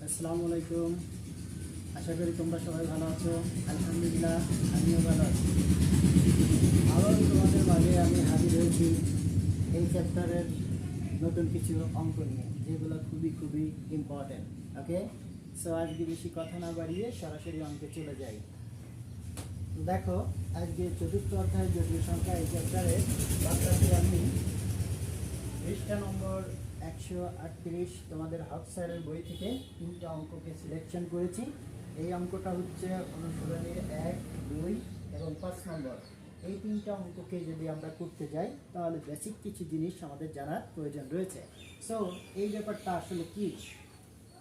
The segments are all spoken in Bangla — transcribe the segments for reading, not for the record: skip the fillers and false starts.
আসসালামু আলাইকুম। আশা করি তোমরা সবাই ভালো আছো। আলহামদুলিল্লাহ, আমিও ভালো আছি। আবার তোমাদের মাঝে আমি হাজির হয়েছি এই চ্যাপ্টারের নতুন কিছু অঙ্ক নিয়ে, যেগুলো খুবই খুবই ইম্পর্টেন্ট। ওকে, সো আজকে বেশি কথা না বাড়িয়ে সরাসরি অঙ্কে চলে যাই। দেখো, আজকে চতুর্থ অধ্যায় জটিল সংখ্যা এই চ্যাপ্টারের বার্তাটি আমি পৃষ্ঠা নম্বর 138 তোমাদের হক স্যারের বই থেকে 3টা অঙ্ককে সিলেকশন করেছি। এই অঙ্কটা হচ্ছে অনুশীলনীর 1, 2 এবং 5 নম্বর। এই 3টা অঙ্ককে যদি আমরা করতে যাই তাহলে বেসিক কিছু জিনিস আমাদের জানার প্রয়োজন রয়েছে। সো এই ব্যাপারটা আসলে কি,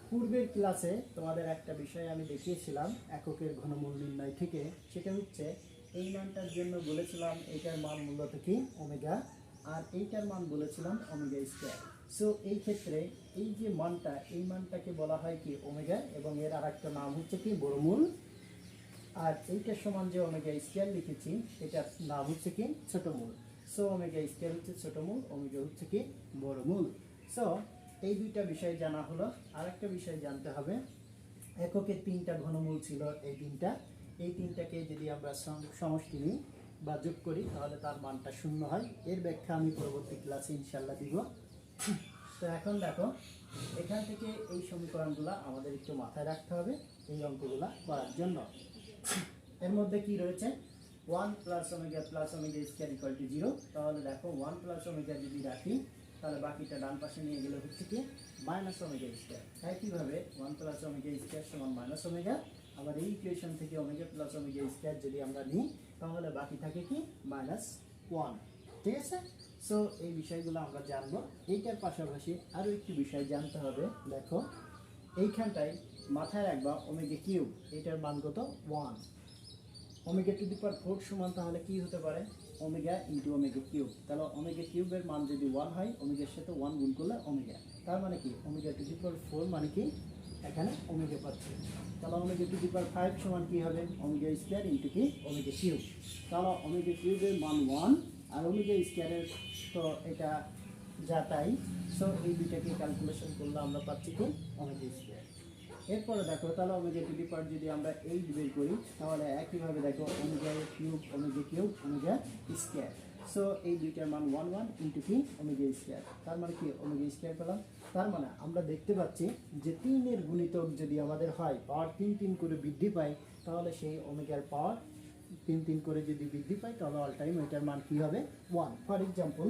পূর্বের ক্লাসে তোমাদের একটা বিষয় আমি দেখিয়েছিলাম এককের ঘনমূল নির্ণয় থেকে। সেটা হচ্ছে এই মানটার জন্য বলেছিলাম এইটার মান মূলত কি ওমেগা, আর এইটার মান বলেছিলাম ওমেগা স্কয়ার। সো এই ক্ষেত্রে এই যে মানটা, এই মানটাকে বলা হয় কি ওমেগা, এবং এর আরেকটা নাম হচ্ছে কি বড়মূল। আর এইটার সমান যে ওমেগা স্কয়ার লিখেছি এটার নাম হচ্ছে কি ছোটমূল। সো ওমেগা স্কয়ার হচ্ছে ছোটমূল, ওমেগা হচ্ছে কি বড়মূল। সো এই দুইটা বিষয় জানা হলো। আরেকটা বিষয় জানতে হবে, এককের 3টা ঘনমূল ছিল এই তিনটাকে যদি আমরা সমষ্টি নিই বা যোগ করি তাহলে তার মানটা 0 হয়। এর ব্যাখ্যা আমি পরবর্তী ক্লাসে ইনশাল্লাহ দিব। তো এখন দেখো, এখান থেকে এই সমীকরণগুলো আমাদের একটু মাথায় রাখতে হবে এই অঙ্কগুলা করার জন্য। এর মধ্যে কি রয়েছে, 1 + ওমেগা স্কয়ার = 0। তাহলে দেখো 1 + ওমেগা যদি রাখি তাহলে বাকিটা ডান পাশে নিয়ে গেলে হচ্ছে কি মাইনাস ওমেগা স্কয়ার। একইভাবে 1 + ওমেগা স্কয়ার সমান মাইনাস ওমেগা। আবার এই ইকুয়েশন থেকে ওমেগা + ওমেগা স্কয়ার যদি আমরা নিই তাহলে বাকি থাকে কি -1। ঠিক আছে, সো এই বিষয়গুলো আমরা জানবো। এইটার পাশাপাশি আরও একটি বিষয় জানতে হবে। দেখো এইখানটায় মাথায় রাখবা ওমেগা কিউব, এটার মান কত 1। ওমেগা টু দি পাওয়ার 4 সমান তাহলে কি হতে পারে ওমেগা ইন্টু ওমেগা কিউব। তাহলে ওমেগা কিউবের মান যদি 1 হয়, ওমেগার সাথে 1 গুণ করলে ওমেগা, তার মানে কি ওমেগা টু দি পাওয়ার 4 মানে কি এখানে ওমেগা পাচ্ছি। তাহলে ওমেগা টু দি পাওয়ার 5 সমান কি হবে ওমেগা স্কয়ার ইন্টু কি ওমেগা কিউব। তাহলে ওমেগা কিউবের মান 1 আর ওমেগা স্কয়ারের তো এটা যা তাই। সো এই দুইটাকে ক্যালকুলেশন করলে আমরা পাচ্ছি কি ওমেগা স্কয়ার। এরপরে দেখো, তাহলে ওমেগা টু দি পাওয়ার যদি আমরা 8 বের করি তাহলে একইভাবে দেখো omega cube omega square. So এই দুইটার মান 1 1 ইন্টু কি ওমেগা স্কয়ার, তার মানে কি ওমেগা স্কয়ার পেলাম। তার মানে আমরা দেখতে পাচ্ছি যে 3 এর গুণিতক যদি আমাদের হয়, পাওয়ার 3 3 করে বৃদ্ধি পায়, তাহলে সেই ওমেগার পাওয়ার 3 3 করে যদি বৃদ্ধি পায় তাহলে অল টাইম এটার মান কি হবে 1। ফর এক্সাম্পল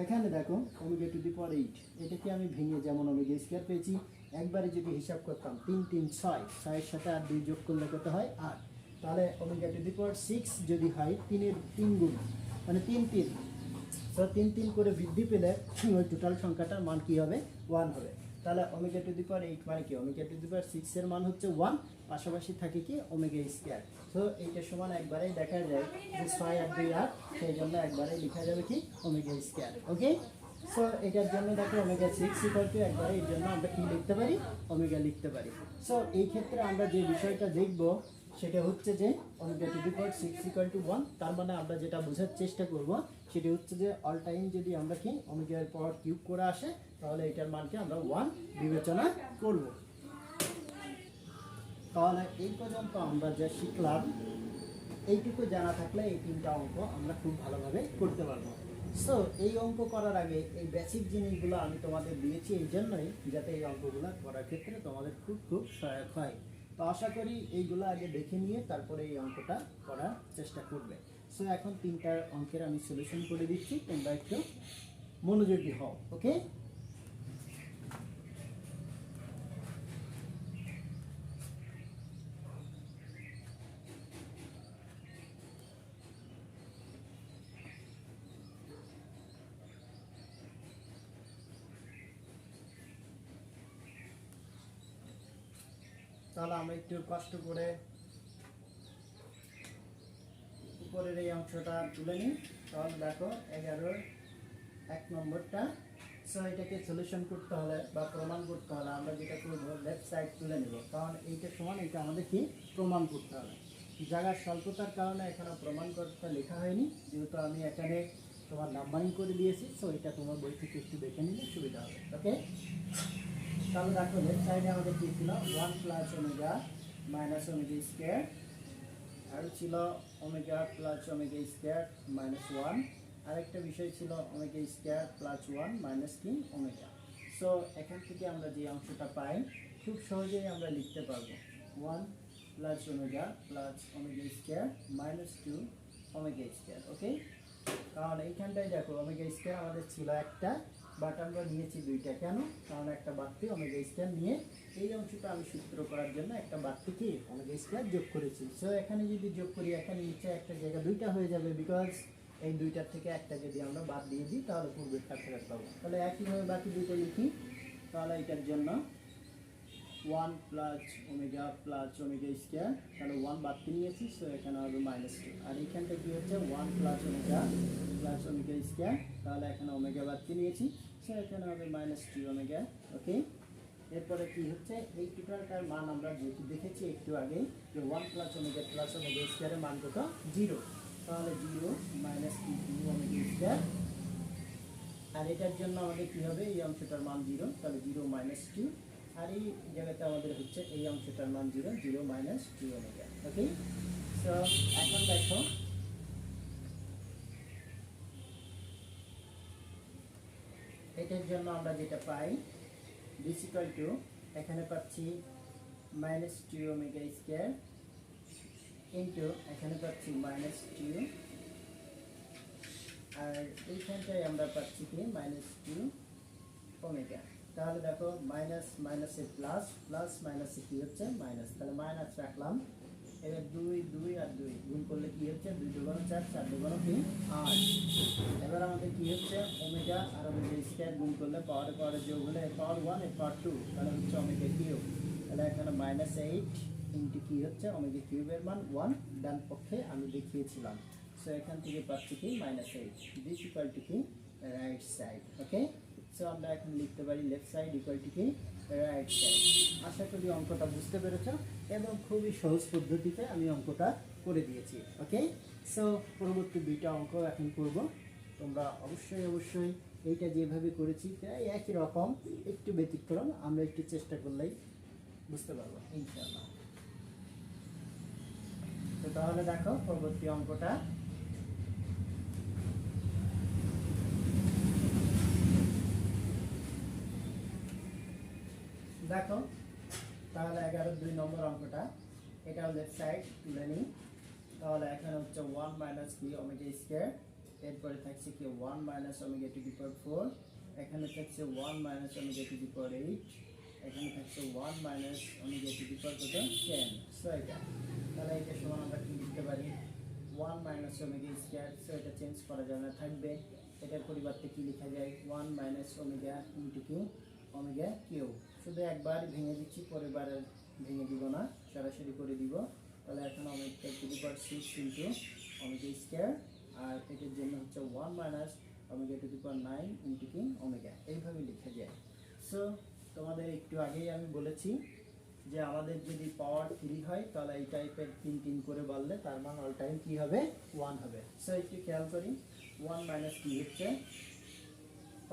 এখানে দেখো ওমেগা টু দি পাওয়ার 8, এটাকে আমি ভেঙে যেমন ওমেগা স্কয়ার পেয়েছি, একবারে যদি হিসাব করতাম 3 3 6, 6 এর সাথে আর 2 যোগ করলে কত হয় 8। তাহলে ওমেগা টু দি পাওয়ার 6 যদি হয় 3 এর 3 গুণ মানে 3 3, তো 3 3 করে বৃদ্ধি পেলে ওই টোটাল সংখ্যাটার মান কি হবে 1 হবে। তাহলে ওমেগা টু দি পাওয়ার 8 মানে কি ওমেগা টু দি পাওয়ার 6 এর মান হচ্ছে 1, পাশাপাশি থাকে কি ওমেগা স্কয়ার। তো এইটার সমান একবারেই দেখা যায় যে 6 আর 2 8, সেই জন্য একবারেই লেখা যাবে কি ওমেগা স্কয়ার। ওকে, সো এটার জন্য দেখো ওমেগা 6 একবারে, এর জন্য আমরা কি লিখতে পারি ওমেগা লিখতে পারি। সো এই ক্ষেত্রে আমরা যে বিষয়টা দেখব সেটা হচ্ছে যে ওমেগা টু দি পাওয়ার 6 1, তার মানে আমরা যেটা বোঝার চেষ্টা করব সেটা হচ্ছে যে অল টাইম যদি আমরা কি ওমেগার পাওয়ার কিউব করে আসে তাহলে এটার মানকে আমরা 1 বিবেচনা করব। তাহলে এই পর্যন্ত আমরা যা শিখলাম এইটুকু জানা থাকলে এই 3টা অঙ্ক আমরা খুব ভালোভাবে করতে পারবো। সো এই অঙ্ক করার আগে এই বেসিক জিনিসগুলো আমি তোমাদের দিয়েছি এই জন্যই যাতে এই অঙ্কগুলো করার ক্ষেত্রে তোমাদের খুব খুব সহায়ক হয়। তো আশা করি এইগুলো আগে দেখে নিয়ে তারপরে এই অঙ্কটা করার চেষ্টা করবে। সো এখন 3টা অঙ্কের আমি সলিউশন করে দিচ্ছি, তোমরা একটু মনোযোগী হও। ওকে, তাহলে আমরা একটু কষ্ট করে উপরের এই অংশটা তুলে নিই। তাহলে দেখো 11-1 নম্বরটা। সো এটাকে সলিউশন করতে হলে বা প্রমাণ করতে হলে আমরা যেটা করবো লেফট সাইড তুলে নেব, কারণ এইটা সমান এটা আমাদের কি প্রমাণ করতে হবে। জায়গার স্বল্পতার কারণে এখানে প্রমাণ করতে লেখা হয়নি, যেহেতু আমি এখানে তোমার নাম্বারিং করে দিয়েছি। সো এটা তোমার বই থেকে একটু দেখে নিলে সুবিধা হবে। ওকে, তাহলে দেখো লেফট সাইডে আমাদের কি ছিল 1 plus omega minus omega square, আর ছিল omega plus omega square minus 1, আরেকটা বিষয় ছিল ওমেগা স্কয়ার প্লাস 1 মাইনাস কি ওমেগা। সো এখান থেকে আমরা যে অংশটা পাই খুব সহজেই আমরা লিখতে পারবো 1 plus omega square minus 2 omega square. Okay, কারণ এইখানটায় দেখো ওমেগা স্কয়ার আমাদের ছিল একটা, বাট আমরা নিয়েছি দুইটা। কেন? কারণ একটা বাড়তি ওমেগা স্কয়ার নিয়ে এই অংশটা আমি সূত্র করার জন্য একটা বাড়তি কি ওমেগা স্কয়ার যোগ করেছি। সো এখানে যদি যোগ করি, এখানে নিচে একটা জায়গা দুইটা হয়ে যাবে, বিকজ এই দুইটার থেকে একটা যদি আমরা বাদ দিয়ে দিই তাহলে পূর্বেরটা ফেরত পাবো। তাহলে একইভাবে বাকি দুইটা লিখি। তাহলে এটার জন্য 1 প্লাস ওমেগা স্কয়ার, তাহলে 1 বাড়তি নিয়েছি, সো এখানে হবে -2। আর এইখানটা কি হচ্ছে 1 প্লাস ওমেগা স্কয়ার, তাহলে এখানে ওমেগা বাড়তি নিয়েছি, সো এখানে হবে -2 ওমেগা। ওকে, এরপরে কি হচ্ছে এই টোটালটার মান আমরা যেহেতু দেখেছি একটু আগে যে 1 প্লাস ওমেগা স্কয়ারের মান কত 0, তাহলে 0 -2 ওমেগা স্কয়ার। আর এটার জন্য আমাদের কি হবে এই অংশটার মান 0, তাহলে 0 -2, আর এই জায়গাতে আমাদের হচ্ছে এই অংশটার মান 0 -2 ওমেগা। ওকে, সো এখন দেখো এটার জন্য আমরা যেটা পাই দিস ইকুয়াল টু, এখানে পাচ্ছি -2 ওমেগা স্কয়ার ইন্টু এখানে পাচ্ছি -2, আর এইখানটায় আমরা পাচ্ছি কি -2 ওমেগা। তাহলে দেখো মাইনাস মাইনাসে প্লাস, প্লাস মাইনাসে কি হচ্ছে মাইনাস, তাহলে মাইনাস রাখলাম। এবার 2 2 আর 2 গুণ করলে কি হচ্ছে 2 2 গুণ 4, 4 2 গুণ 8। এবার আমাদের কি হচ্ছে ওমেগা আর ওমেগা স্কয়ার গুণ করলে পাওয়ারে যোগ হলে পাওয়ার 1 এর পাওয়ার 2, তাহলে হচ্ছে ওমেগা কিউব। তাহলে এখানে -8 ইন্টু কি হচ্ছে ওমেগা কিউবের মান 1, ডান পক্ষে আমি দেখিয়েছিলাম। সো এখান থেকে পাচ্ছি কি -8, দিস ইকুয়াল টু কি রাইট সাইড। ওকে, সো আমরা এখন লিখতে পারি লেফট সাইড ইকুয়াল টু কি রাইট সাইড। আশা করি অঙ্কটা বুঝতে পেরেছ এবং খুবই সহজ পদ্ধতিতে আমি অঙ্কটা করে দিয়েছি। ওকে, সো পরবর্তী দুইটা অঙ্ক এখন করব। তোমরা অবশ্যই এইটা যেভাবে করেছি প্রায় একই রকম, একটু ব্যতিক্রম, আমরা একটু চেষ্টা করলেই বুঝতে পারবো ইনশাআল্লাহ। তো তাহলে দেখো পরবর্তী অঙ্কটা, দেখো তাহলে 11-2 নম্বর অঙ্কটা, এটা লেফট সাইড তুলে নিই। তাহলে এখানে হচ্ছে 1 মাইনাস কি ওমেগা স্কয়ার, এরপরে থাকছে কি 1 minus omega to the power 4, এখানে থাকছে 1 minus omega to the power 8, এখানে থাকছে 1 মাইনাস ওমেগা টু দি পাওয়ার কত 10। সো এটা তাহলে এটা সমান আমরা কি লিখতে পারি 1 মাইনাস ওমেগা স্কয়ার। সো এটা চেঞ্জ করা যাবে না, থাকবে। এটার পরিবর্তে কি লেখা যায় 1 মাইনাস ওমেগা ইন্টু কি ওমেগা কিউব। শুধু একবার ভেঙে দিচ্ছি, পরের বার ভেঙে দিব না, সরাসরি করে দিব। তাহলে এখন omega to the power 6 into omega square, আর এটার জন্য হচ্ছে 1 minus omega to the power 9 into কি ওমেগা, এইভাবে লেখা যায়। সো তোমাদের একটু আগেই আমি বলেছি যে আমাদের যদি পাওয়ার 3 হয় তাহলে এই টাইপের 3 করে বললে তার মান অল টাইম কি হবে 1 হবে। সো একটু খেয়াল করি 1 মাইনাস কি হচ্ছে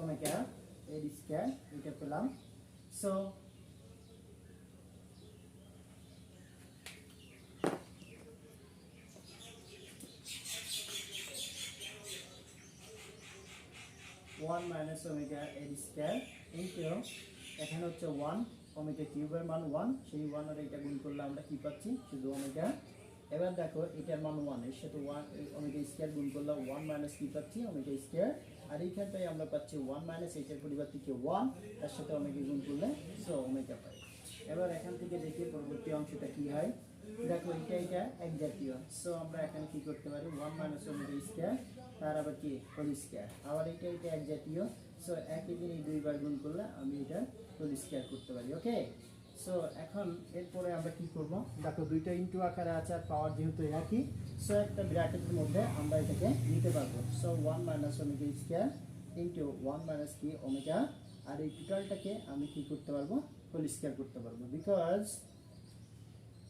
ওমেগা এর স্কয়ার, এটা পেলাম। সো 1 মাইনাস ওমেগা এর স্কয়ার ইন্টু এখানে হচ্ছে 1 ওমেগা কিউবের মান 1, সেই 1 আর এটা গুণ করলে আমরা কি পাচ্ছি শুধু ওমেগা। এবার দেখো এটার মান 1, এর সাথে 1 ওমেগা স্কয়ার গুণ করলে 1 মাইনাস কি পাচ্ছি ওমেগা স্কয়ার, আর এইখানটায় আমরা পাচ্ছি 1 মাইনাস এটার পরিবর্তে কি 1, তার সাথে ওমেগা গুণ করলে সো ওমেগা পাই। এবার এখান থেকে দেখি পরবর্তী অংশটা কি হয়। দেখো এটা এক জাতীয়, সো আমরা এখানে কি করতে পারি 1 মাইনাস ওমেগা স্কয়ার, তার আবার কি হোল স্কয়ার, আবার এটা এক জাতীয়। সো একই জিনিস দুইবার গুণ করলে আমি এটা হোল স্কয়ার করতে পারি। ওকে, সো এখন এরপরে আমরা কি করব, দেখো দুইটা ইনটু আকারে আছে আর পাওয়ার যেহেতু একই, সো একটা ব্র্যাকেটের মধ্যে আমরা এটাকে নিতে পারবো। So 1 minus omega square into 1 minus কি ওমেগা, আর এই টোটালটাকে আমি কি করতে পারবো হোল স্কয়ার করতে পারবো, বিকজ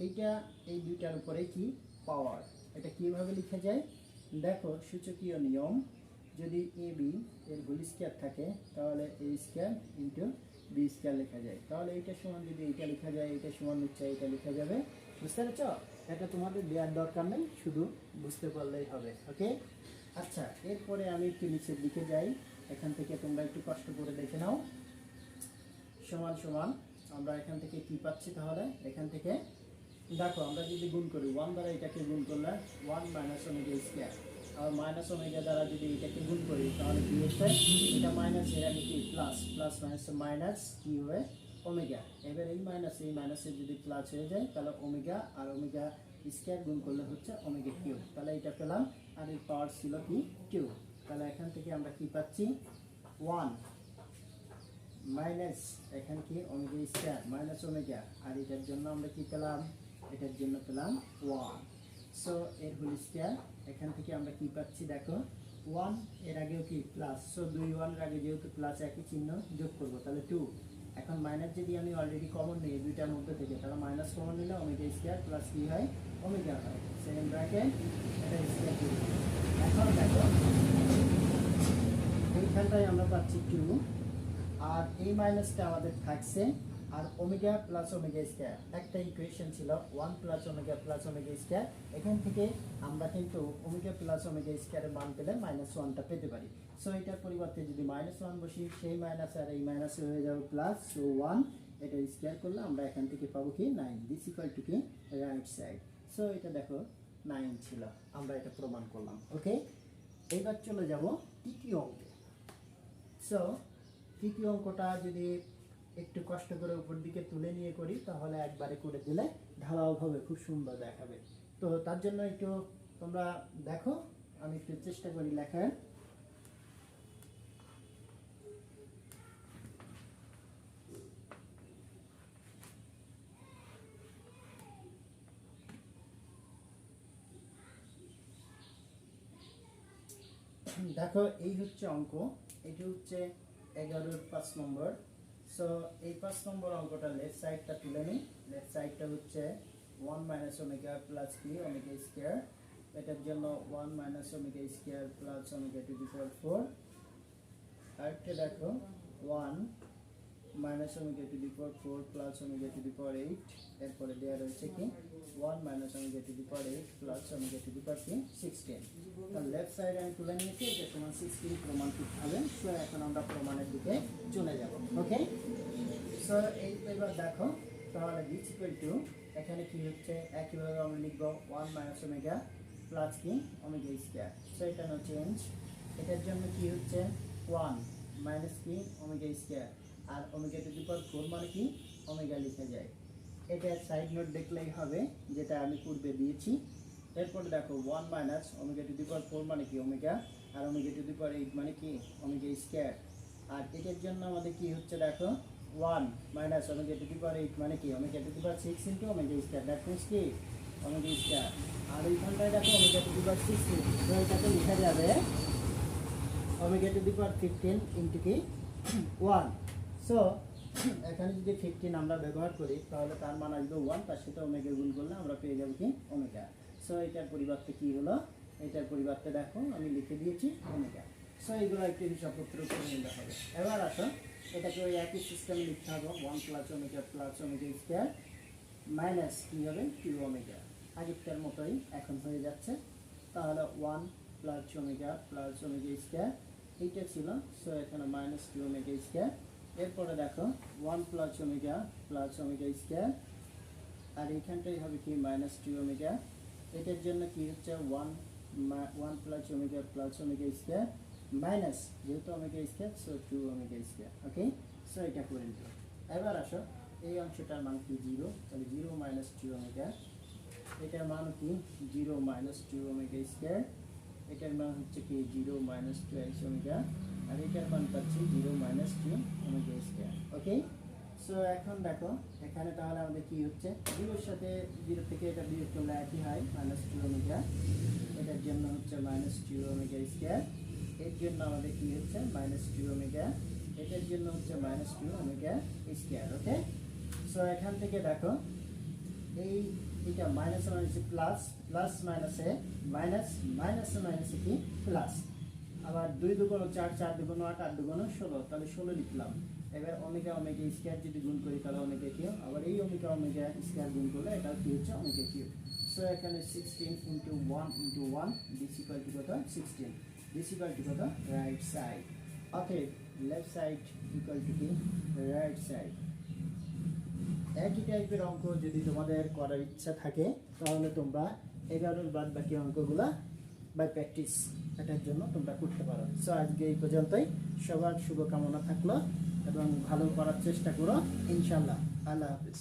এইটা এই দুইটার উপরে কি পাওয়ার। এটা কিভাবে লেখা যায় দেখো, সূচকীয় নিয়ম, যদি এ বি এর হোল স্কয়ার থাকে তাহলে এ স্কয়ার ইন্টু বি স্কয়ার লেখা যায়। তাহলে এইটা সমান যদি এইটা লেখা যায়, এইটা সমান হচ্ছে এইটা লেখা যাবে। বুঝতে পেরেছো? এটা তোমাদের দেওয়ার দরকার নেই, শুধু বুঝতে পারলেই হবে। ওকে, আচ্ছা, এরপরে আমি একটু নিচের দিকে যাই। এখান থেকে তোমরা একটু কষ্ট করে দেখে নাও। সমান সমান আমরা এখান থেকে কি পাচ্ছি? তাহলে এখান থেকে দেখো, আমরা যদি গুণ করি 1 দ্বারা এটাকে গুণ করলে 1 মাইনাস ওমেগা স্কয়ার, আর মাইনাস ওমেগা দ্বারা যদি এটাকে গুণ করি তাহলে কি হচ্ছে? এটা মাইনাস, এর আগে কি প্লাস, প্লাস মাইনাস মাইনাস কি হবে? ওমেগা। এবার এই মাইনাসে যদি প্লাস হয়ে যায় তাহলে ওমেগা আর ওমেগা স্কয়ার গুণ করলে হচ্ছে ওমেগা কিউব। তাহলে এটা পেলাম, আর এর পাওয়ার ছিল কি? 2। তাহলে এখান থেকে আমরা কি পাচ্ছি? 1 মাইনাস এখান কি ওমেগা স্কয়ার মাইনাস ওমেগা, আর এটার জন্য আমরা কি পেলাম? এটার জন্য পেলাম 1। সো এর হোল স্কয়ার। এখান থেকে আমরা কি পাচ্ছি? দেখো 1 এর আগেও কি প্লাস, সো 2 1 এর আগে যেহেতু প্লাস একই চিহ্ন যোগ করব, তাহলে 2। এখন মাইনাস যদি আমি অলরেডি কমন নিই দুইটার মধ্যে থেকে, তাহলে মাইনাস কমন নিলে ওমেগা স্কয়ার প্লাস কি হয়? ওমেগা হয়। সেকেন্ড ব্র্যাকেট এটা স্কয়ার করব। এখন দেখো এইখানটায় আমরা পাচ্ছি 2, আর এই মাইনাসটা আমাদের থাকছে, আর ওমেগা প্লাস ওমেগা স্কয়ার একটা ইকুয়েশন ছিল 1 plus omega plus omega square. এখান থেকে আমরা কিন্তু ওমেগা প্লাস ওমেগা স্কয়ারের মান পেলে -1টা পেতে পারি। সো এটার পরিবর্তে যদি -1 বসি, সেই মাইনাস আর এই মাইনাস হয়ে যাবে প্লাস, সো 1 এটা স্কয়ার করলে আমরা এখান থেকে পাবো কি? 9। দিস ইকুয়াল টু কি? Right side. সো এটা দেখো 9 ছিল, আমরা এটা প্রমাণ করলাম। ওকে, এইবার চলে যাব তৃতীয় অঙ্কে। সো তৃতীয় অঙ্কটা যদি একটু কষ্ট করে উপর দিকে তুলে নিয়ে করি তাহলে একবারে করে দিলে ঢালাওভাবে খুব সুন্দর দেখাবে। তো তার জন্য একটু তোমরা দেখো, আমি একটু চেষ্টা করি লেখার। দেখো এই হচ্ছে অঙ্ক, এটি হচ্ছে 11-এর 5 নম্বর। সো এই 5 নম্বর অঙ্কটা লেফট সাইডটা তুলে নিই। লেফট সাইডটা হচ্ছে 1 মাইনাস ওমেগা প্লাস কি ওমেগা স্কয়ার, এটার জন্য 1 minus omega square plus omega to the power 4। আরেকটা দেখো 1 minus omega to the power 4 plus omega to the power 8। এরপরে দেওয়া রয়েছে কি 1 minus omega to the power 8 plus omega to the power 16। তাহলে লেফট সাইড আমি তুলে নিয়েছি, এটা সমান 16 প্রমাণ করতে হবে। সো এখন আমরা প্রমাণের দিকে চলে যাব। ওকে, সো এইবার দেখো তাহলে দিস ইকুয়াল টু, এখানে কি হচ্ছে? একইভাবে আমরা লিখব 1 মাইনাস ওমেগা প্লাস কি ওমেগা স্কয়ার। সো এটা নো চেঞ্জ। এটার জন্য কি হচ্ছে? 1 মাইনাস কি ওমেগা স্কয়ার, আর ওমেগা টু দি পাওয়ার 4 মানে কি ওমেগা লিখা যায়। এটা সাইড নোট দেখলেই হবে, যেটা আমি পূর্বে দিয়েছি। এরপরে দেখো 1 minus omega to the power 4 মানে কি ওমেগা, আর ওমেগা টু দি পাওয়ার 8 মানে কি ওমেগা স্কয়ার। আর এটার জন্য আমাদের কি হচ্ছে? দেখো 1 minus omega to the power 8 মানে কি omega to the power 6 into omega square, that means কি ওমেগা স্কয়ার। আর এইখানটায় দেখো ওমেগা টু দি পাওয়ার 16, তো এটাকে লেখা যাবে omega to the power 15 into কি 1। সো এখানে যদি 15 আমরা ব্যবহার করি তাহলে তার মান আসবে 1, তার সাথে ওমেগা গুণ করলে আমরা পেয়ে যাব কি ওমেগা। সো এটার পরিবর্তে কি হলো? এটার পরিবর্তে দেখো আমি লিখে দিয়েছি ওমেগা। সো এগুলো একটু হিসাবপত্র করে নিতে হবে। এবার আসো এটাকে ওই একই সিস্টেমে লিখতে হবে, 1 প্লাস ওমেগা স্কয়ার মাইনাস কি হবে 2 ওমেগা। আগেরটার মতোই এখন হয়ে যাচ্ছে। তাহলে 1 প্লাস ওমেগা স্কয়ার এইটা ছিল, সো এখানে মাইনাস 2 ওমেগা স্কয়ার। এরপরে দেখো 1 প্লাস ওমেগা স্কয়ার, আর এইখানটাই হবে কি -2 ওমেগা। এটার জন্য কি হচ্ছে 1 প্লাস ওমেগা স্কয়ার মাইনাস, যেহেতু omega square so 2 omega square. Okay, so এটা করে নিতে। এবার আসো এই অংশটার মান কি 0, তাহলে 0 -2 ওমেগা। এটার মান কি 0 -2 ওমেগা স্কয়ার। এটার মান হচ্ছে কি 0 -2 ওমেগা, আর এটার মান পাচ্ছি 0 -2 ওমেগা স্কয়ার। ওকে, সো এখন দেখো এখানে তাহলে আমাদের কি হচ্ছে? 0 এর সাথে 0 থেকে এটা বিয়োগ করলে একই হয় -2 ওমেগা। এটার জন্য হচ্ছে -2 ওমেগা স্কয়ার। এর জন্য আমাদের কি হচ্ছে? -2 ওমেগা। এটার জন্য হচ্ছে -2 ওমেগা স্কয়ার। ওকে, সো এখান থেকে দেখো এই এটা মাইনাস মাইনাসে প্লাস, প্লাস মাইনাসে মাইনাস, মাইনাসে মাইনাসে কি প্লাস। আবার 2 দুগুণ 4, 4 দুগুণ 8, 8 দুগুণ 16, তাহলে 16 লিখলাম। এবার ওমেগা ওমেগা স্কয়ার যদি গুণ করি তাহলে ওমেগা কিউ, আবার এই ওমেগা ওমেগা স্কয়ার গুণ করলে এটা কি হচ্ছে ওমেগা কিউ। সো এখানে 16 into 1 into 1 this equal to কত 16, দিস ইকুয়াল টু কত right side. Okay, left side equal to কি রাইট সাইড। একই টাইপের অঙ্ক যদি তোমাদের করার ইচ্ছা থাকে তাহলে তোমরা 11 বাদ বাকি অঙ্কগুলা বাই প্র্যাকটিস এটার জন্য তোমরা করতে পারো। সো আজকে এই পর্যন্তই, সবার শুভকামনা থাকলো এবং ভালো করার চেষ্টা করো ইনশাল্লাহ। আল্লাহ হাফিজ।